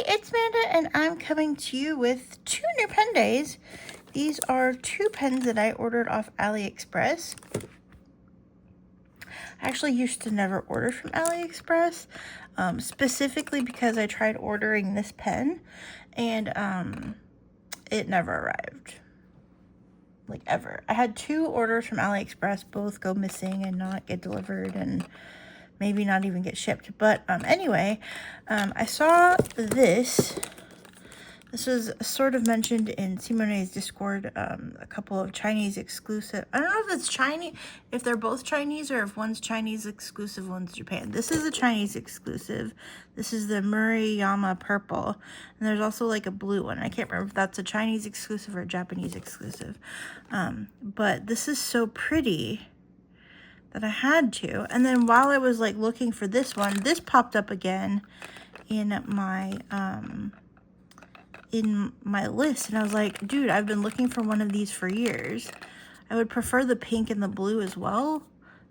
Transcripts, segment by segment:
It's Amanda, and I'm coming to you with 2 new pen days. These are 2 pens that I ordered off AliExpress. I actually used to never order from AliExpress, specifically because I tried ordering this pen, and it never arrived. Like, ever. I had 2 orders from AliExpress, both go missing and not get delivered, and maybe not even get shipped. But anyway, I saw this. This was sort of mentioned in Simone's Discord, a couple of Chinese exclusive. I don't know if it's Chinese, if they're both Chinese or if one's Chinese exclusive, one's Japan. This is a Chinese exclusive. This is the Murayama Purple. And there's also like a blue one. I can't remember if that's a Chinese exclusive or a Japanese exclusive. But this is so pretty that I had to. And then while I was like looking for this one, this popped up again in my list, and I was like, dude, I've been looking for one of these for years. I would prefer the pink and the blue as well.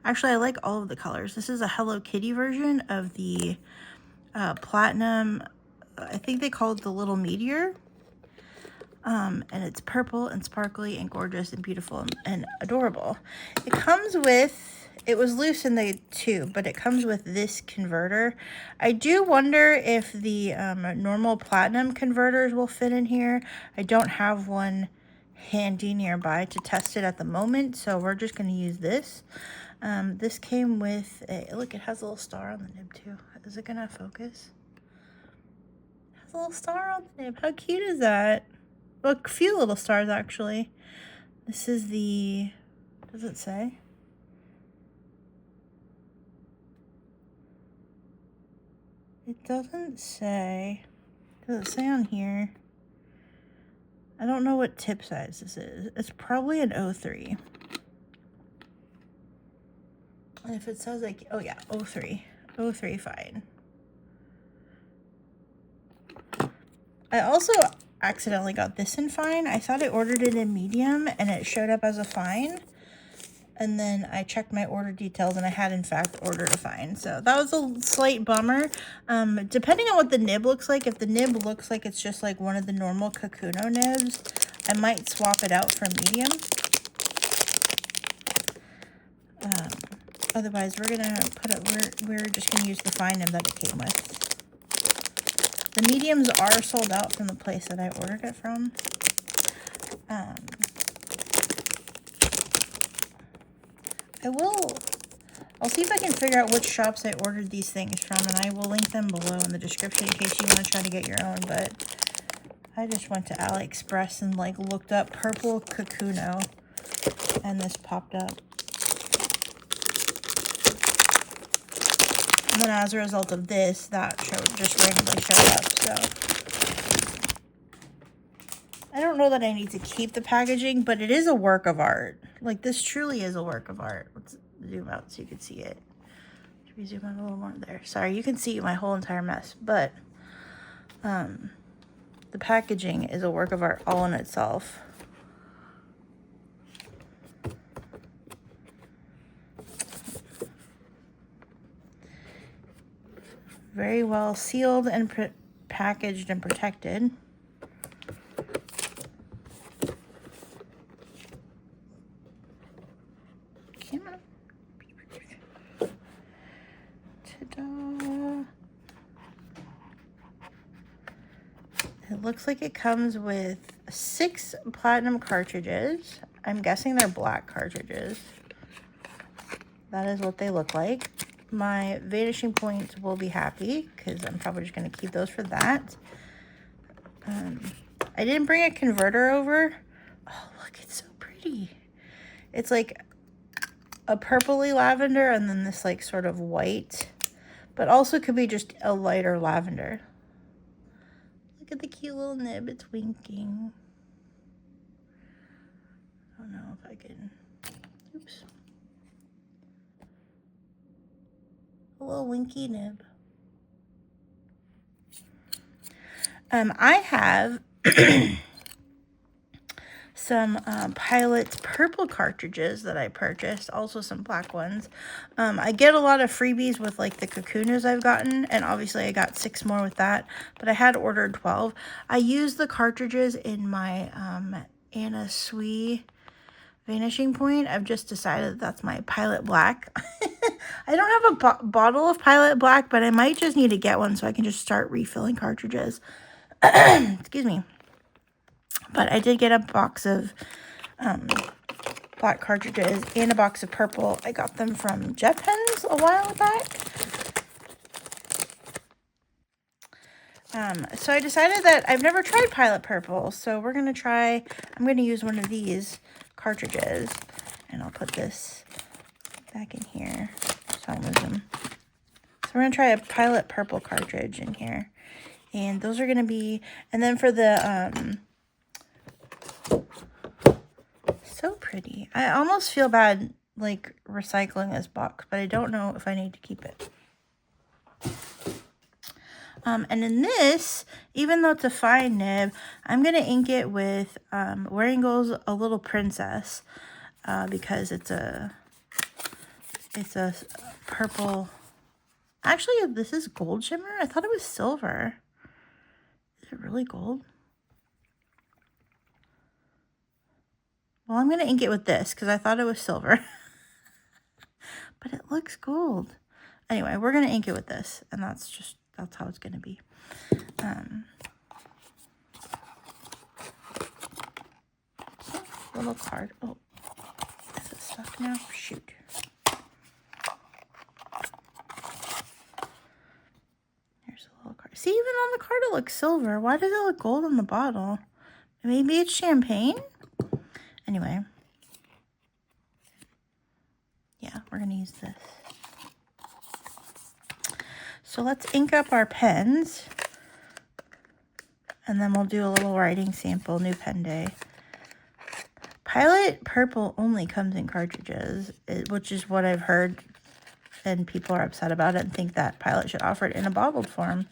Actually, I like all of the colors. This is a Hello Kitty version of the platinum, I think they call it the little Meteor. And it's purple and sparkly and gorgeous and beautiful and adorable. It comes with, it was loose in the 2, but it comes with this converter. I do wonder if the normal platinum converters will fit in here. I don't have one handy nearby to test it at the moment, so we're just going to use this. This came with a, look, it has a little star on the nib too. Is it going to focus? It has a little star on the nib. How cute is that? Well, a few little stars, actually. This is the, does it say? It doesn't say. Does it say on here? I don't know what tip size this is. It's probably an 03. And if it says like, oh yeah, 03. 03 fine. I also accidentally got this in fine. I thought I ordered it in medium and it showed up as a fine. And then I checked my order details and I had in fact ordered a fine. So that was a slight bummer. Depending on what the nib looks like, if the nib looks like it's just like one of the normal Kakuno nibs, I might swap it out for medium. Otherwise, we're gonna put it, we're just gonna use the fine nib that it came with. The mediums are sold out from the place that I ordered it from. I'll see if I can figure out which shops I ordered these things from, and I will link them below in the description in case you want to try to get your own. But I just went to AliExpress and like looked up purple Kakuno, and this popped up. And then as a result of this, that just randomly showed up. So I don't know that I need to keep the packaging, but it is a work of art. Like, this truly is a work of art. Let's zoom out so you can see it. Should we zoom out a little more there? Sorry, you can see my whole entire mess, but the packaging is a work of art all in itself. Very well sealed and packaged and protected. Camera. Ta-da. It looks like it comes with 6 platinum cartridges. I'm guessing they're black cartridges. That is what they look like. My vanishing points will be happy because I'm probably just going to keep those for that. I didn't bring a converter over. Oh, look, it's so pretty. It's like a purpley lavender and then this like sort of white, but also could be just a lighter lavender. Look at the cute little nib. It's winking. I don't know if I can. Oops. A little winky nib. I have some Pilot purple cartridges that I purchased, also some black ones. I get a lot of freebies with like the Kakunos I've gotten, and obviously I got 6 more with that, but I had ordered 12. I used the cartridges in my Anna Sui Vanishing Point. I've just decided that's my Pilot Black. I don't have a bottle of Pilot Black, but I might just need to get one so I can just start refilling cartridges. Excuse me. But I did get a box of black cartridges and a box of purple. I got them from Jet Pens a while back. So I decided that I've never tried Pilot Purple, so we're going to try, I'm going to use one of these cartridges, and I'll put this back in here so I don't lose them. So we're going to try a Pilot Purple cartridge in here, and those are going to be, and then for the, so pretty. I almost feel bad, like, recycling this box, but I don't know if I need to keep it. And in this, even though it's a fine nib, I'm going to ink it with Wearingeul A Little Princess because it's a purple. Actually, this is gold shimmer. I thought it was silver. Is it really gold? Well, I'm going to ink it with this because I thought it was silver. But it looks gold. Anyway, we're going to ink it with this, and that's how it's going to be. Little card. Oh, is it stuck now? Shoot. Here's a little card. See, even on the card it looks silver. Why does it look gold on the bottle? Maybe it's champagne? Anyway. Yeah, we're going to use this. So let's ink up our pens, and then we'll do a little writing sample, new pen day. Pilot Purple only comes in cartridges, which is what I've heard, and people are upset about it and think that Pilot should offer it in a bottled form.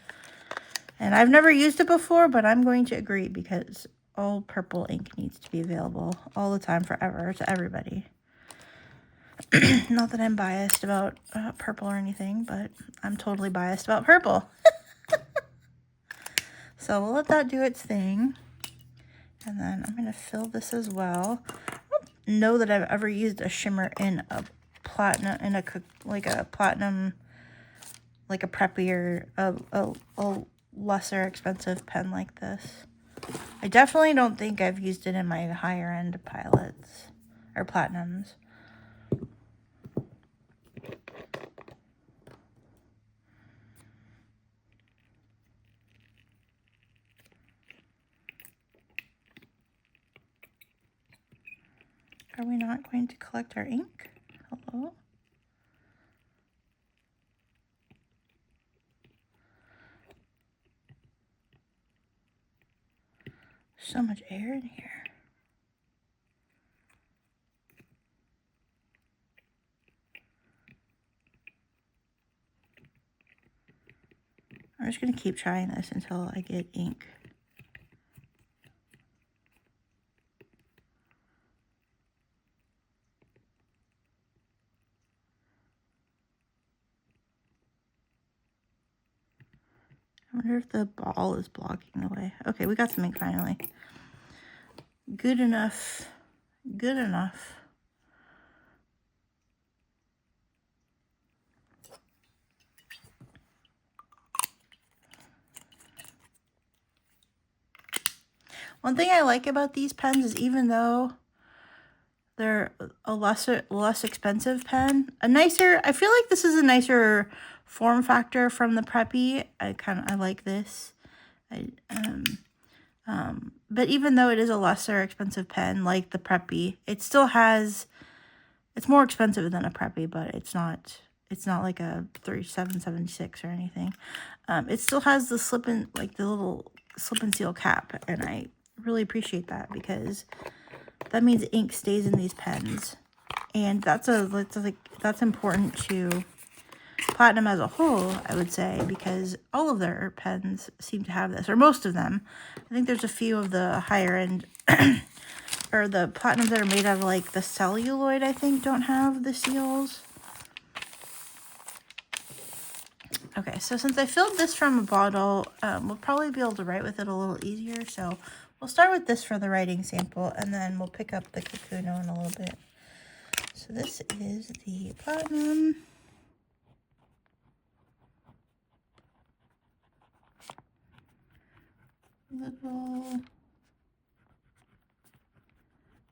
And I've never used it before, but I'm going to agree because all purple ink needs to be available all the time, forever, to everybody. Not that I'm biased about purple or anything, but I'm totally biased about purple. So we'll let that do its thing. And then I'm going to fill this as well. I don't know that I've ever used a shimmer in a platinum, like a platinum, like a preppy or a lesser expensive pen like this. I definitely don't think I've used it in my higher end Pilots or Platinums. Are we not going to collect our ink? Hello? So much air in here. I'm just going to keep trying this until I get ink. I wonder if the ball is blocking the way. Okay, we got some ink finally. Good enough. Good enough. One thing I like about these pens is even though they're a less expensive pen, I feel like this is a nicer form factor from the Preppy. I like this. But even though it is a lesser expensive pen like the Preppy, it still has, it's more expensive than a Preppy, but it's not like a 3776 or anything. It still has the the little slip and seal cap, and I really appreciate that because that means ink stays in these pens, and that's important to Platinum as a whole, I would say, because all of their pens seem to have this, or most of them. I think there's a few of the higher end or the platinums that are made out of like the celluloid, I think, don't have the seals. Okay, so since I filled this from a bottle, we'll probably be able to write with it a little easier. So we'll start with this for the writing sample, and then we'll pick up the Kakuno in a little bit. So this is the platinum.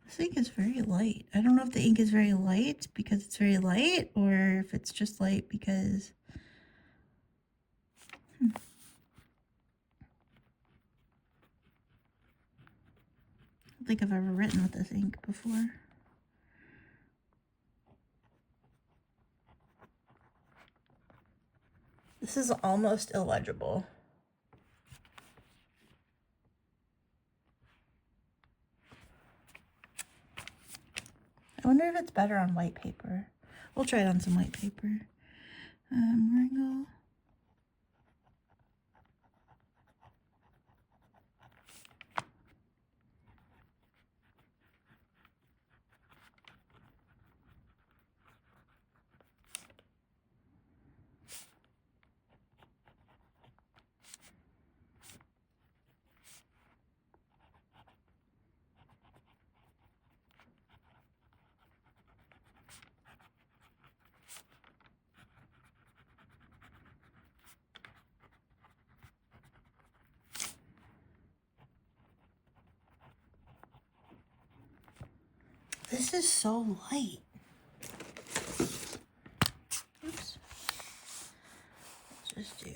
This ink is very light. I don't know if the ink is very light because it's very light, or if it's just light because... I don't think I've ever written with this ink before. This is almost illegible. I wonder if it's better on white paper. We'll try it on some white paper. Wearingeul. This is so light. Oops. Let's just do...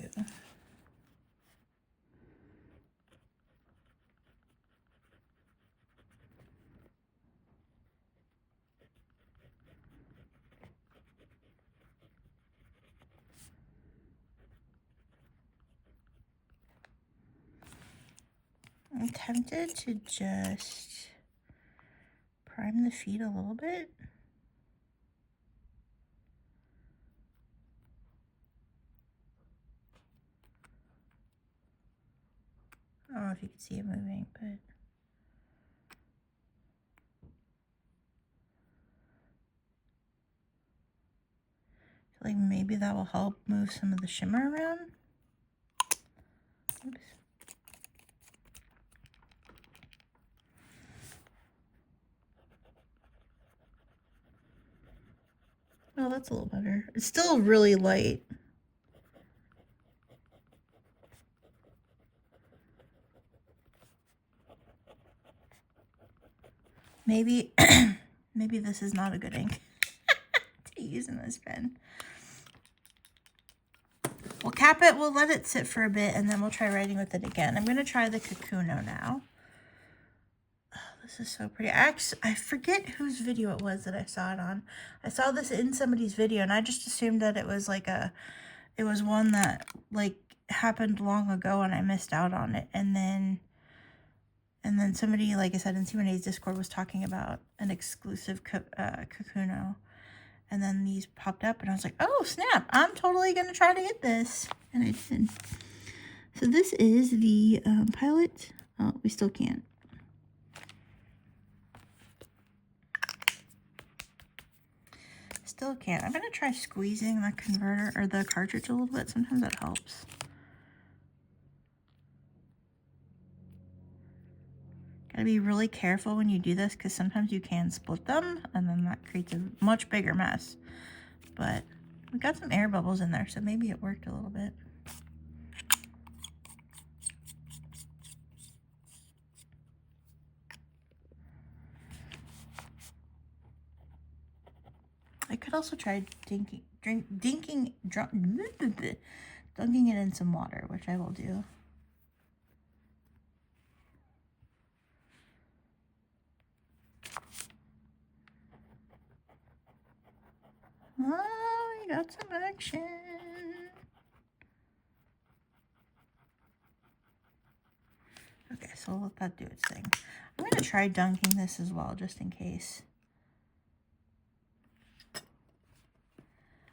I'm tempted to just prime the feet a little bit. I don't know if you can see it moving, but I feel like maybe that will help move some of the shimmer around. Oops. Oh, that's a little better. It's still really light. Maybe, maybe this is not a good ink to use in this pen. We'll cap it, we'll let it sit for a bit, and then we'll try writing with it again. I'm going to try the Kakuno now. Oh, this is so pretty. I forget whose video it was that I saw it on. I saw this in somebody's video, and I just assumed that it was like it was one that like happened long ago and I missed out on it. And then somebody, like I said, in C1A's Discord was talking about an exclusive Kakuno. And then these popped up and I was like, oh, snap, I'm totally going to try to get this. And I did. So this is the Pilot. Oh, we still can't. Still can't. I'm going to try squeezing the converter or the cartridge a little bit. Sometimes that helps. Gotta be really careful when you do this because sometimes you can split them and then that creates a much bigger mess. But we got some air bubbles in there, so maybe it worked a little bit. I could also try dunking it in some water, which I will do. Oh, we got some action. Okay, so I'll let that do its thing. I'm going to try dunking this as well, just in case.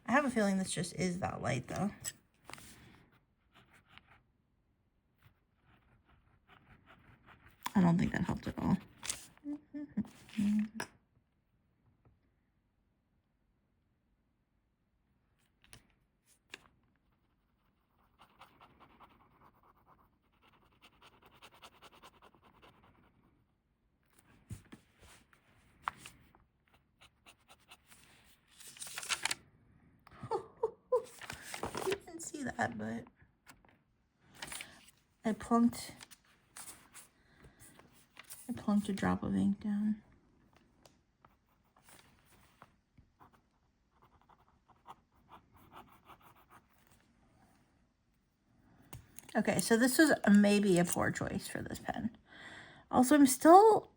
I have a feeling this just is that light, though. I don't think that helped at all. You didn't see that, but I plunked a drop of ink down. Okay, so this was maybe a poor choice for this pen. Also, I'm still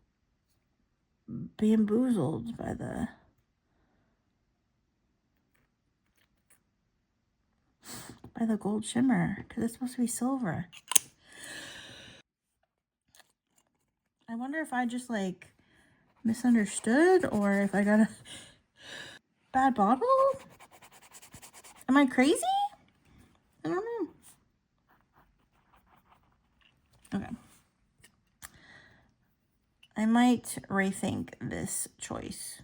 bamboozled by the gold shimmer, because it's supposed to be silver. I wonder if I just like misunderstood or if I got a bad bottle. Am I crazy? I don't know. Okay. I might rethink this choice.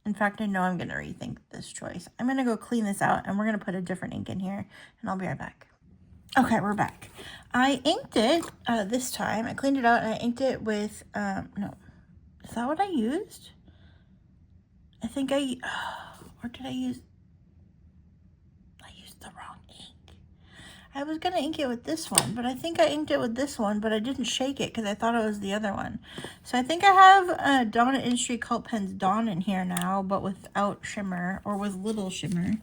In fact, I know I'm going to rethink this choice. I'm going to go clean this out and we're going to put a different ink in here and I'll be right back. Okay, we're back. I inked it this time. I cleaned it out and I inked it with, no. Is that what I used? I think or did I use? I used the wrong ink. I was going to ink it with this one, but I think I inked it with this one, but I didn't shake it because I thought it was the other one. So I think I have Dawn Industry Cult Pens Dawn in here now, but without shimmer or with little shimmer.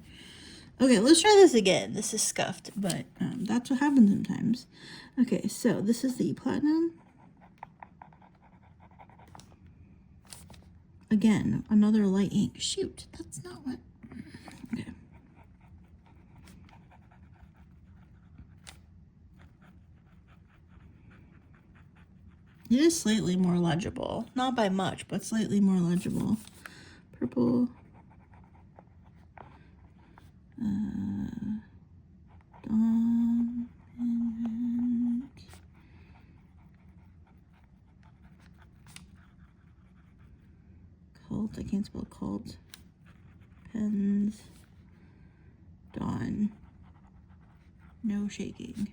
Okay, let's try this again. This is scuffed, but that's what happens sometimes. Okay, so this is the platinum. Again, another light ink. Shoot, that's not what... Okay. It is slightly more legible. Not by much, but slightly more legible. Purple. Dawn. Cult. I can't spell cult. Pens. Dawn. No shaking.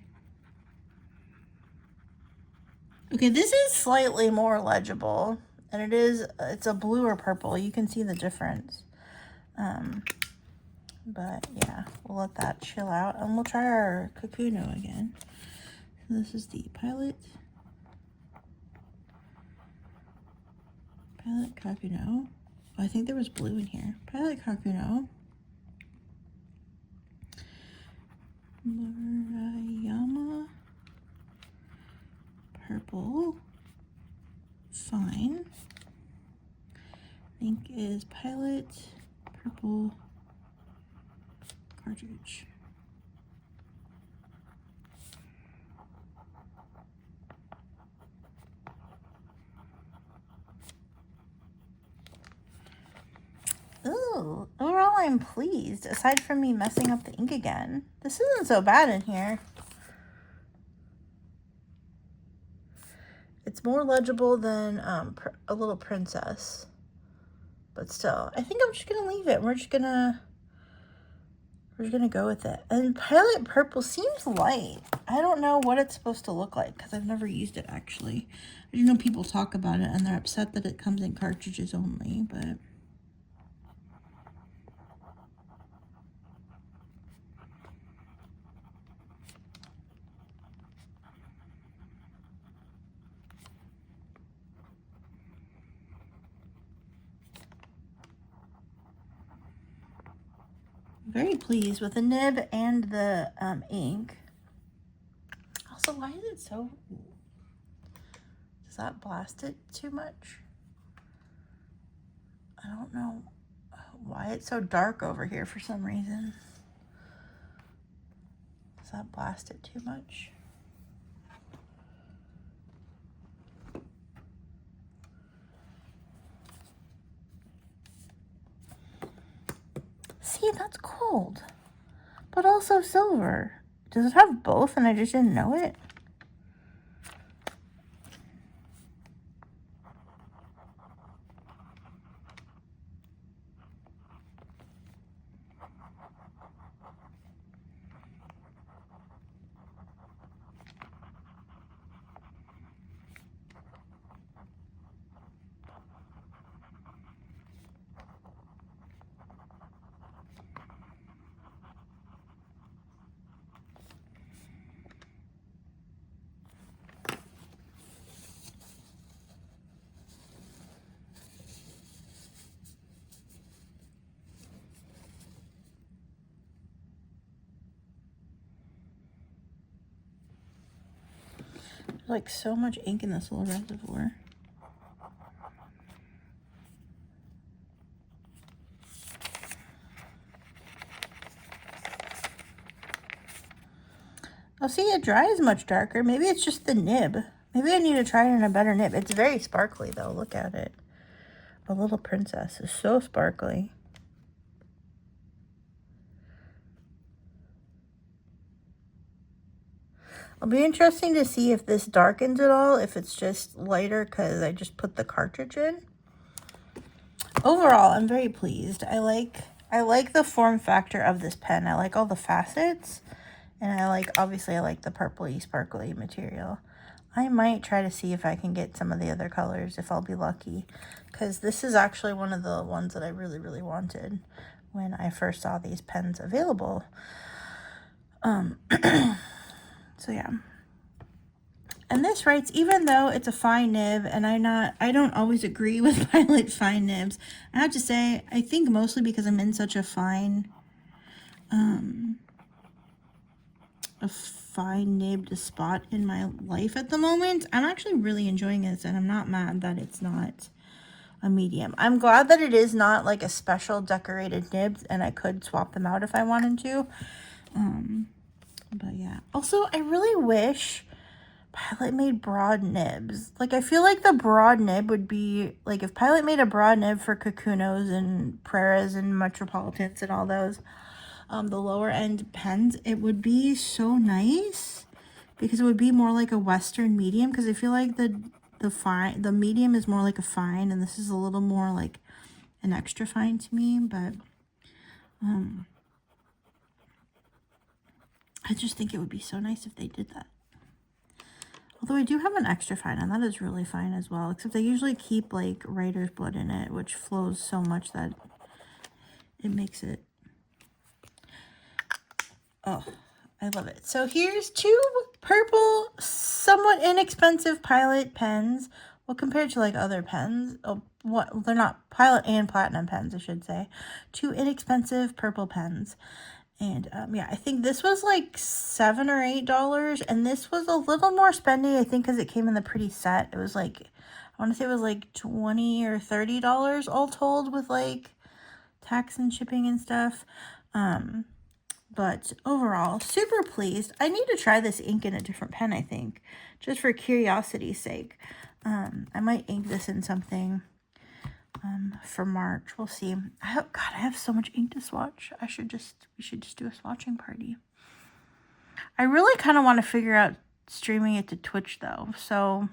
Okay, this is slightly more legible, and it's a blue or purple. You can see the difference. But yeah, we'll let that chill out, and we'll try our Kakuno again. So this is the Pilot Kakuno. Oh, I think there was blue in here. Pilot Kakuno. Murayama Purple. Fine. Ink is Pilot Purple cartridge. Ooh, overall I'm pleased, aside from me messing up the ink again. This isn't so bad in here. It's more legible than A Little Princess. But still, I think I'm just going to leave it. We're just going to go with it. And Pilot Purple seems light. I don't know what it's supposed to look like because I've never used it actually. I do know people talk about it and they're upset that it comes in cartridges only, but... Very pleased with the nib and the ink. Also, why is it so... Does that blast it too much? I don't know why it's so dark over here for some reason. Does that blast it too much? See, that's gold, but also silver. Does it have both and I just didn't know it? like so much ink in this little reservoir. Oh, see, it dries much darker. Maybe it's just the nib. Maybe I need to try it in a better nib. It's very sparkly, though. Look at it. A Little Princess is so sparkly. It'll be interesting to see if this darkens at all, if it's just lighter because I just put the cartridge in. Overall, I'm very pleased. I like the form factor of this pen. I like all the facets. And obviously I like the purpley, sparkly material. I might try to see if I can get some of the other colors, if I'll be lucky. Because this is actually one of the ones that I really, really wanted when I first saw these pens available. So yeah. And this writes, even though it's a fine nib, and I don't always agree with Pilot fine nibs. I have to say, I think mostly because I'm in such a fine nibbed spot in my life at the moment. I'm actually really enjoying this, and I'm not mad that it's not a medium. I'm glad that it is not like a special decorated nibs, and I could swap them out if I wanted to. But yeah. Also, I really wish Pilot made broad nibs. Like, I feel like the broad nib would be, like, if Pilot made a broad nib for Kakunos and Preras and Metropolitans and all those, the lower end pens, it would be so nice because it would be more like a Western medium, because I feel like the medium is more like a fine, and this is a little more like an extra fine to me. But I just think it would be so nice if they did that. Although I do have an extra fine, and that is really fine as well, except I usually keep like writer's blood in it, which flows so much that it makes it, oh, I love it. So here's two purple, somewhat inexpensive Pilot pens. Well, compared to like other pens, they're not Pilot and Platinum pens, I should say. Two inexpensive purple pens. And yeah, I think this was like $7 or $8, and this was a little more spendy, I think, because it came in the pretty set. It was like, I want to say it was like $20 or $30 all told, with like tax and shipping and stuff. But overall, super pleased. I need to try this ink in a different pen, I think, just for curiosity's sake. I might ink this in something for March. We'll see. God, I have so much ink to swatch. We should just do a swatching party. I really kind of want to figure out streaming it to Twitch though. So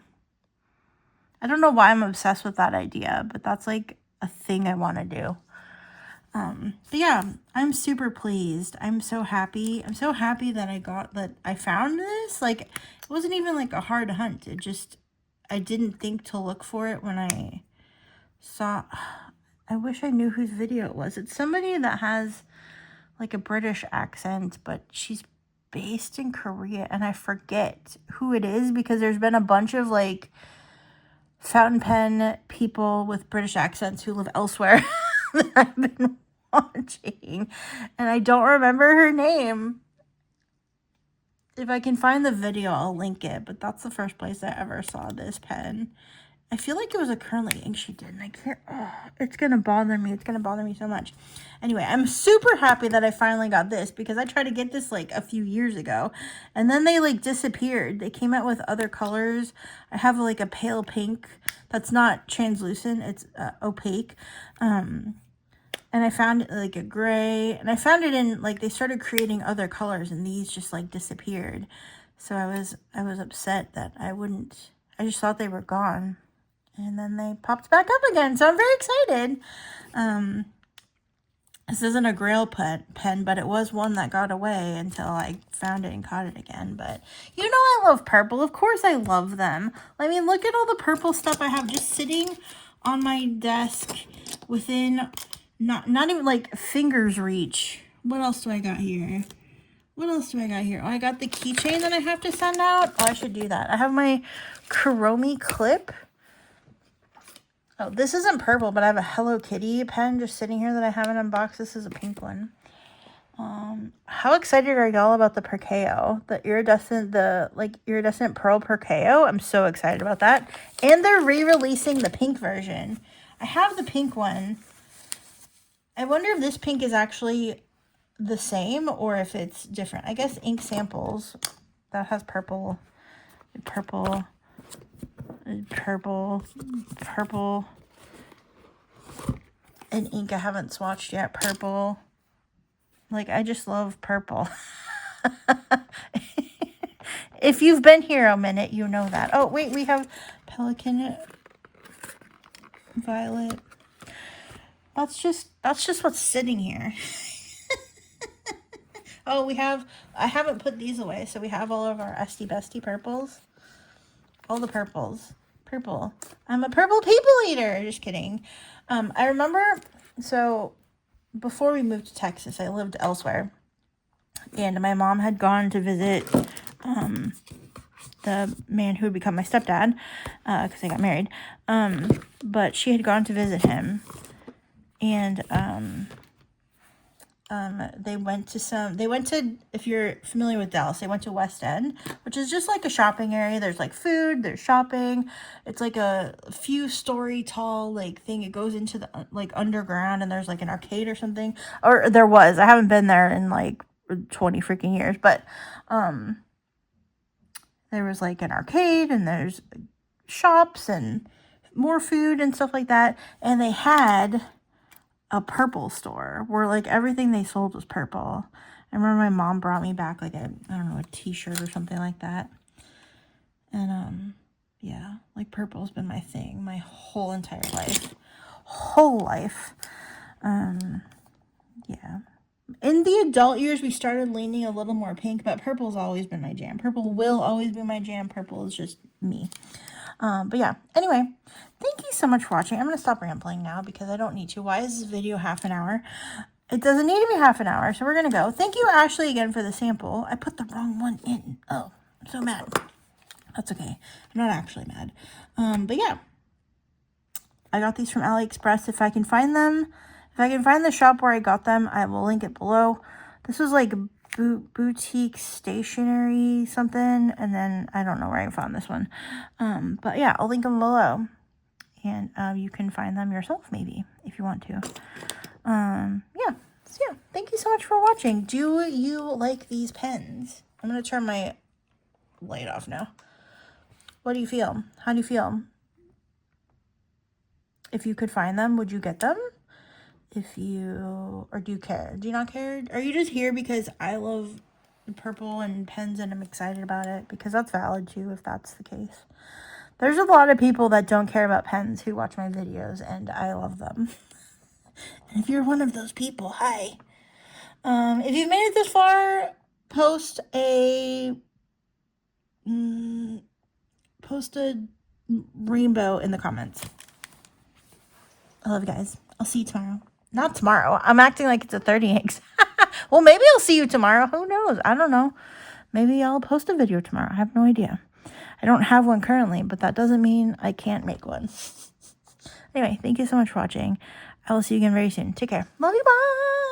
I don't know why I'm obsessed with that idea, but that's like a thing I want to do. But yeah, I'm super pleased. I'm so happy. I'm so happy that I found this. Like, it wasn't even like a hard hunt. I didn't think to look for it when I saw. I wish I knew whose video it was. It's somebody that has like a British accent, but she's based in Korea, and I forget who it is because there's been a bunch of like fountain pen people with British accents who live elsewhere that I've been watching, and I don't remember her name. If I can find the video, I'll link it, but that's the first place I ever saw this pen. I feel like it was a curly ink she did, and I can't, it's gonna bother me. It's gonna bother me so much. Anyway, I'm super happy that I finally got this, because I tried to get this like a few years ago, and then they like disappeared. They came out with other colors. I have like a pale pink that's not translucent, it's opaque. And I found like a gray, and I found it in like, they started creating other colors, and these just like disappeared. So I was upset that I just thought they were gone. And then they popped back up again. So I'm very excited. This isn't a Grail pen, but it was one that got away until I found it and caught it again. But you know I love purple. Of course I love them. I mean, look at all the purple stuff I have just sitting on my desk within not even like fingers reach. What else do I got here? What else do I got here? Oh, I got the keychain that I have to send out. Oh, I should do that. I have my Kuromi clip. Oh, this isn't purple, but I have a Hello Kitty pen just sitting here that I haven't unboxed. This is a pink one. How excited are y'all about the Perkeo? The iridescent pearl Perkeo? I'm so excited about that. And they're re-releasing the pink version. I have the pink one. I wonder if this pink is actually the same or if it's different. I guess ink samples. That has purple, purple, purple, purple. And ink I haven't swatched yet. Purple. Like, I just love purple. If you've been here a minute, you know that. Oh, wait, we have Pelican Violet. That's just what's sitting here. Oh, I haven't put these away, so we have all of our Esty Bestie purples. All the purples. Purple. I'm a purple people eater. Just kidding. I remember, so before we moved to Texas, I lived elsewhere. And my mom had gone to visit the man who would become my stepdad, because they got married. But she had gone to visit him. And they went to, if you're familiar with Dallas, they went to West End, which is just like a shopping area. There's like food, there's shopping. It's like a few story tall like thing. It goes into the like underground, and there's like an arcade or something. Or there was. I haven't been there in like 20 freaking years, but there was like an arcade, and there's shops and more food and stuff like that. And they had a purple store where like everything they sold was purple. I remember my mom brought me back like a t-shirt or something like that. And yeah, like purple's been my thing my whole entire life. Yeah. In the adult years, we started leaning a little more pink, but purple's always been my jam. Purple will always be my jam. Purple is just me. But yeah, anyway, thank you so much for watching. I'm going to stop rambling now because I don't need to. Why is this video half an hour? It doesn't need to be half an hour, so we're going to go. Thank you, Ashley, again for the sample. I put the wrong one in. Oh, I'm so mad. That's okay. I'm not actually mad. But yeah, I got these from AliExpress. If I can find them, if I can find the shop where I got them, I will link it below. This was like boutique stationery something, and then I don't know where I found this one, but yeah, I'll link them below, and you can find them yourself maybe if you want to. Yeah, so yeah, thank you so much for watching. Do you like these pens? I'm gonna turn my light off now. What do you feel? How do you feel? If you could find them, would you get them? Or do you care? Do you not care? Are you just here because I love purple and pens and I'm excited about it? Because that's valid too, if that's the case. There's a lot of people that don't care about pens who watch my videos, and I love them. And if you're one of those people, hi. If you've made it this far, post a rainbow in the comments. I love you guys. I'll see you tomorrow. Not tomorrow. I'm acting like it's a 30 eggs. Well, maybe I'll see you tomorrow. Who knows? I don't know. Maybe I'll post a video tomorrow. I have no idea. I don't have one currently, but that doesn't mean I can't make one. Anyway, thank you so much for watching. I will see you again very soon. Take care. Love you. Bye.